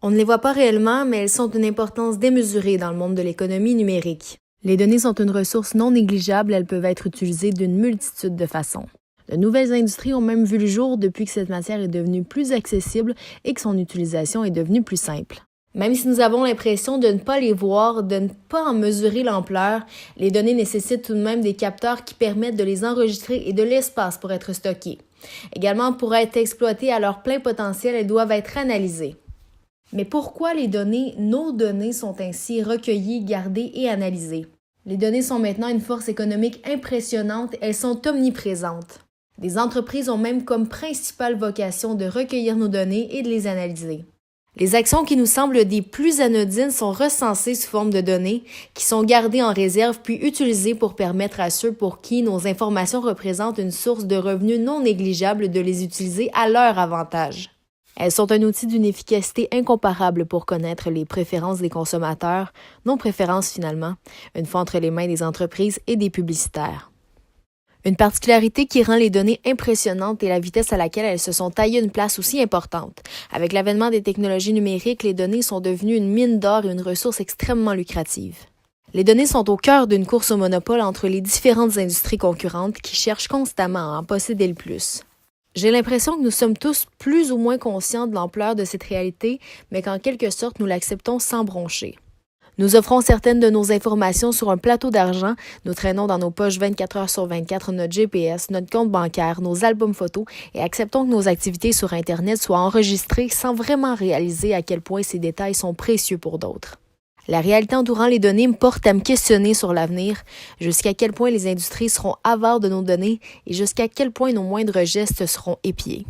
On ne les voit pas réellement, mais elles sont d'une importance démesurée dans le monde de l'économie numérique. Les données sont une ressource non négligeable, elles peuvent être utilisées d'une multitude de façons. De nouvelles industries ont même vu le jour depuis que cette matière est devenue plus accessible et que son utilisation est devenue plus simple. Même si nous avons l'impression de ne pas les voir, de ne pas en mesurer l'ampleur, les données nécessitent tout de même des capteurs qui permettent de les enregistrer et de l'espace pour être stockées. Également, pour être exploitées à leur plein potentiel, elles doivent être analysées. Mais pourquoi nos données sont ainsi recueillies, gardées et analysées? Les données sont maintenant une force économique impressionnante, elles sont omniprésentes. Des entreprises ont même comme principale vocation de recueillir nos données et de les analyser. Les actions qui nous semblent des plus anodines sont recensées sous forme de données qui sont gardées en réserve puis utilisées pour permettre à ceux pour qui nos informations représentent une source de revenus non négligeable de les utiliser à leur avantage. Elles sont un outil d'une efficacité incomparable pour connaître les préférences des consommateurs, nos préférences finalement, une fois entre les mains des entreprises et des publicitaires. Une particularité qui rend les données impressionnantes est la vitesse à laquelle elles se sont taillées une place aussi importante. Avec l'avènement des technologies numériques, les données sont devenues une mine d'or et une ressource extrêmement lucrative. Les données sont au cœur d'une course au monopole entre les différentes industries concurrentes qui cherchent constamment à en posséder le plus. J'ai l'impression que nous sommes tous plus ou moins conscients de l'ampleur de cette réalité, mais qu'en quelque sorte nous l'acceptons sans broncher. Nous offrons certaines de nos informations sur un plateau d'argent, nous traînons dans nos poches 24 heures sur 24 notre GPS, notre compte bancaire, nos albums photos et acceptons que nos activités sur Internet soient enregistrées sans vraiment réaliser à quel point ces détails sont précieux pour d'autres. La réalité entourant les données me porte à me questionner sur l'avenir, jusqu'à quel point les industries seront avares de nos données et jusqu'à quel point nos moindres gestes seront épiés.